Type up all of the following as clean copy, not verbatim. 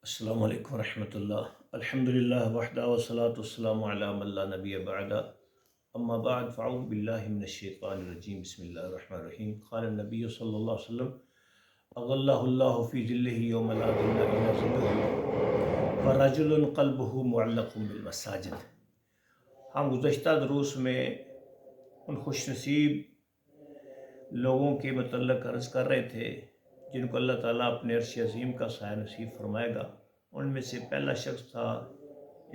السلام علیکم ورحمۃ اللہ الحمد للہ وحدہ والصلاة والسلام علی من لا نبی بعد اما بعد فاعوذ باللہ من الشیطان الرجیم بسم اللہ الرحمن الرحیم قال النبی صلی اللہ علیہ وسلم اغلہ اللہ فی ظلہ یوم لا ظل الا ظلہ فرجل قلبہ معلق بالمساجد۔ ہم گزشتہ دروس میں ان خوش نصیب لوگوں کے متعلق عرض کر رہے تھے جن کو اللہ تعالیٰ اپنے عرش عظیم کا سایہ نصیب فرمائے گا۔ ان میں سے پہلا شخص تھا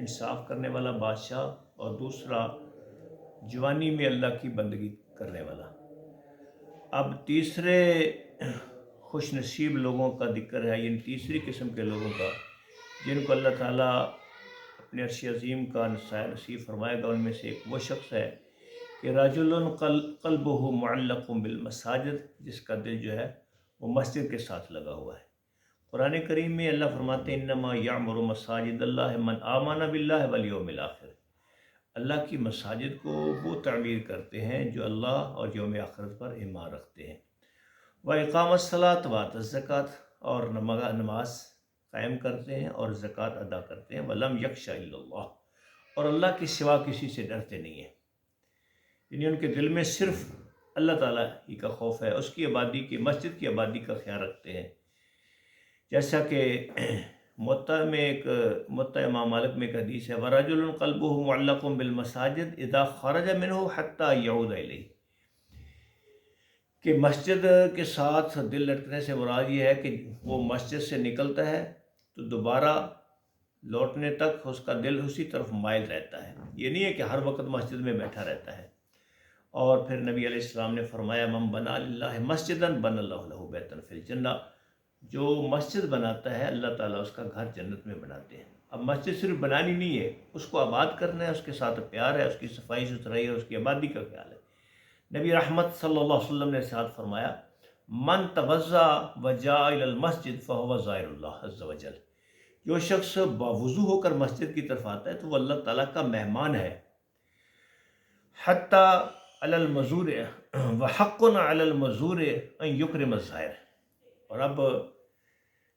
انصاف کرنے والا بادشاہ، اور دوسرا جوانی میں اللہ کی بندگی کرنے والا۔ اب تیسرے خوش نصیب لوگوں کا ذکر ہے، یعنی تیسری قسم کے لوگوں کا جن کو اللہ تعالیٰ اپنے عرش عظیم کا سایہ نصیب فرمائے گا۔ ان میں سے ایک وہ شخص ہے کہ رجل قلبہ معلق بالمساجد، جس کا دل جو ہے وہ مسجد کے ساتھ لگا ہوا ہے۔ قرآن کریم میں اللہ فرماتے ہیں انما یعمر مساجد اللہ من آمن باللہ والیوم الآخر۔ اللہ کی مساجد کو وہ تعمیر کرتے ہیں جو اللہ اور یوم آخرت پر ایمان رکھتے ہیں۔ وَإِقَامَ الصَّلَاةِ وَآتَى الزَّكَاةَ، اور نماز قائم کرتے ہیں اور زکوٰۃ ادا کرتے ہیں۔ وَلَمْ يَخْشَ إِلَّا اللَّهُ، اور اللہ کے سوا کسی سے ڈرتے نہیں ہیں، یعنی ان کے دل میں صرف اللہ تعالیٰ ہی کا خوف ہے، اس کی آبادی کی، مسجد کی آبادی کا خیال رکھتے ہیں۔ جیسا کہ موطا امام مالک میں ایک حدیث ہے وَرَجُلٌ قَلْبُهُ مُعَلَّقٌ بِالْمَسَاجِدِ إِذَا خَرَجَ مِنْهُ حَتَّى يَعُودَ إِلَيْهِ، کہ مسجد کے ساتھ دل لٹکنے سے مراد یہ ہے کہ وہ مسجد سے نکلتا ہے تو دوبارہ لوٹنے تک اس کا دل اسی طرف مائل رہتا ہے۔ یہ نہیں ہے کہ ہر وقت مسجد میں بیٹھا رہتا ہے۔ اور پھر نبی علیہ السلام نے فرمایا من بنا للہ مسجدا بنى اللہ لہ بیتا فی الجنہ، جو مسجد بناتا ہے اللہ تعالیٰ اس کا گھر جنت میں بناتے ہیں۔ اب مسجد صرف بنانی نہیں ہے، اس کو آباد کرنا ہے، اس کے ساتھ پیار ہے، اس کی صفائی ستھرائی ہے، اس کی آبادی کا خیال ہے۔ نبی رحمت صلی اللہ علیہ وسلم نے ارشاد فرمایا من توضا وجاء الی المسجد فهو زائر اللہ عز وجل، جو شخص باوضو ہو کر مسجد کی طرف آتا ہے تو وہ اللہ تعالیٰ کا مہمان ہے۔ حتی علی المزور وحق علی المزور ان یکرم الزائر، اور اب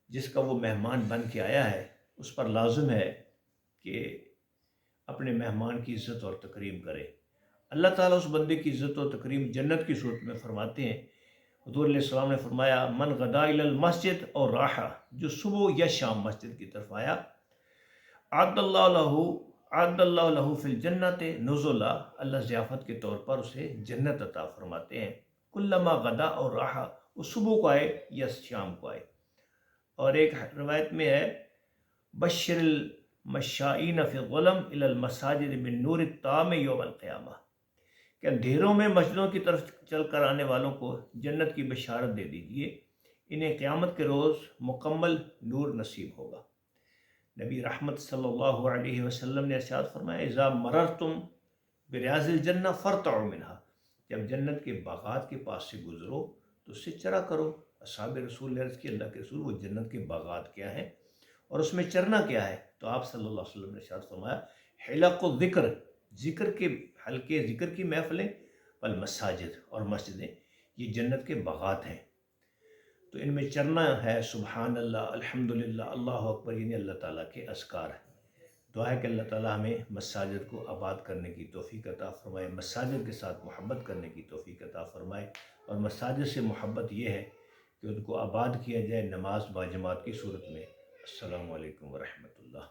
جس کا وہ مہمان بن کے آیا ہے اس پر لازم ہے کہ اپنے مہمان کی عزت اور تکریم کرے۔ اللہ تعالیٰ اس بندے کی عزت و تکریم جنت کی صورت میں فرماتے ہیں۔ حضور علیہ السلام نے فرمایا من غدا الی المسجد اور راحہ، جو صبح یا شام مسجد کی طرف آیا، عد اللہ لہ فی الجنت نزلا، اللہ ضیافت کے طور پر اسے جنت عطا فرماتے ہیں۔ کلما غدا اور راحہ، وہ صبح کو آئے یا شام کو آئے۔ اور ایک روایت میں ہے بشر المشائین فی الظلم الی المساجد بالنور التام یوم القیامہ، کہ اندھیروں میں مسجدوں کی طرف چل کر آنے والوں کو جنت کی بشارت دے دیجیے، انہیں قیامت کے روز مکمل نور نصیب ہوگا۔ نبی رحمت صلی اللہ علیہ وسلم نے ارشاد فرمایا اذا مررتم بریاض الجنہ فارتعوا منہا، جب جنت کے باغات کے پاس سے گزرو تو اس سے چرا کرو۔ اصحاب رسول نے عرض کی اللہ کے رسول، وہ جنت کے باغات کیا ہیں اور اس میں چرنا کیا ہے؟ تو آپ صلی اللہ علیہ وسلم نے ارشاد فرمایا حلق الذکر، ذکر کے حلقے، ذکر کی محفلیں، والمساجد، اور مسجدیں، یہ جنت کے باغات ہیں۔ تو ان میں چرنا ہے سبحان اللہ، الحمدللہ، اللہ اکبر، یعنی اللہ تعالیٰ کے اذکار ہیں۔ دعا ہے کہ اللہ تعالیٰ ہمیں مساجد کو آباد کرنے کی توفیق عطا فرمائے، مساجد کے ساتھ محبت کرنے کی توفیق عطا فرمائے، اور مساجد سے محبت یہ ہے کہ ان کو آباد کیا جائے نماز باجماعت کی صورت میں۔ السلام علیکم ورحمۃ اللہ۔